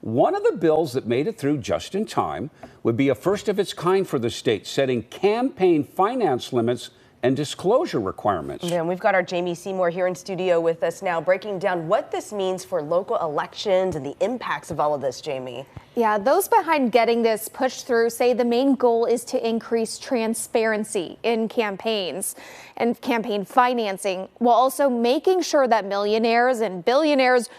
One of the bills that made it through just in time would be a first of its kind for the state, setting campaign finance limits and disclosure requirements. Yeah, and we've got our Jamie Seymour here in studio with us now, breaking down what this means for local elections and the impacts of all of this, Jamie. Yeah, those behind getting this pushed through say the main goal is to increase transparency in campaigns and campaign financing, while also making sure that millionaires and billionaires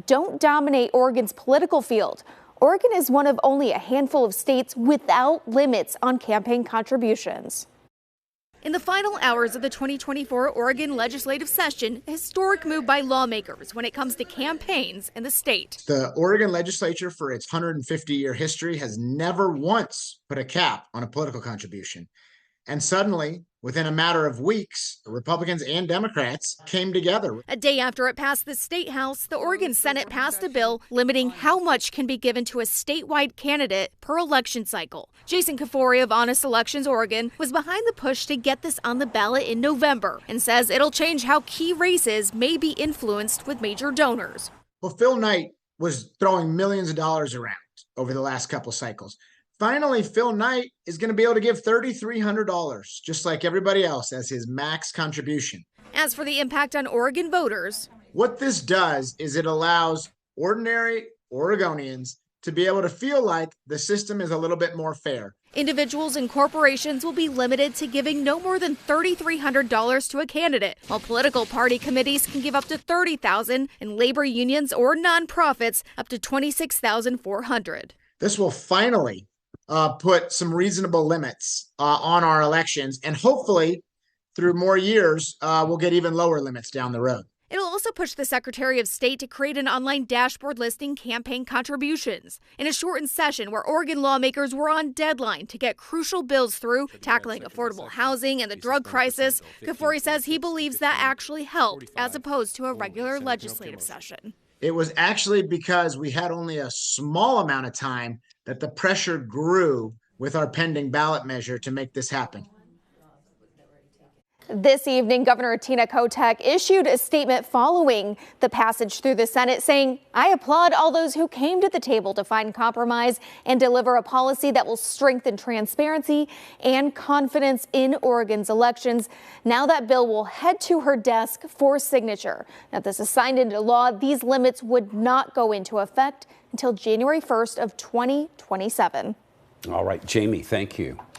don't dominate Oregon's political field. Oregon is one of only a handful of states without limits on campaign contributions. In the final hours of the 2024 Oregon legislative session, a historic move by lawmakers when it comes to campaigns in the state. The Oregon legislature, for its 150-year history, has never once put a cap on a political contribution. And suddenly, within a matter of weeks, Republicans and Democrats came together. A day after it passed the State House, the Oregon Senate passed a bill limiting how much can be given to a statewide candidate per election cycle. Jason Kafori of Honest Elections Oregon was behind the push to get this on the ballot in November and says it'll change how key races may be influenced with major donors. Well, Phil Knight was throwing millions of dollars around over the last couple cycles. Finally, Phil Knight is going to be able to give $3,300, just like everybody else, as his max contribution. As for the impact on Oregon voters, what this does is it allows ordinary Oregonians to be able to feel like the system is a little bit more fair. Individuals and corporations will be limited to giving no more than $3,300 to a candidate, while political party committees can give up to $30,000 and labor unions or nonprofits up to $26,400. This will finally put some reasonable limits on our elections, and hopefully through more years, we'll get even lower limits down the road. It'll also push the Secretary of State to create an online dashboard listing campaign contributions. In a shortened session where Oregon lawmakers were on deadline to get crucial bills through, tackling affordable housing and the drug crisis, Kafori says he believes that actually helped as opposed to a regular legislative session. It was actually because we had only a small amount of time that the pressure grew with our pending ballot measure to make this happen. This evening, Governor Tina Kotek issued a statement following the passage through the Senate saying, "I applaud all those who came to the table to find compromise and deliver a policy that will strengthen transparency and confidence in Oregon's elections." Now that bill will head to her desk for signature. Now, if this is signed into law, these limits would not go into effect until January 1st of 2027. All right, Jamie, thank you.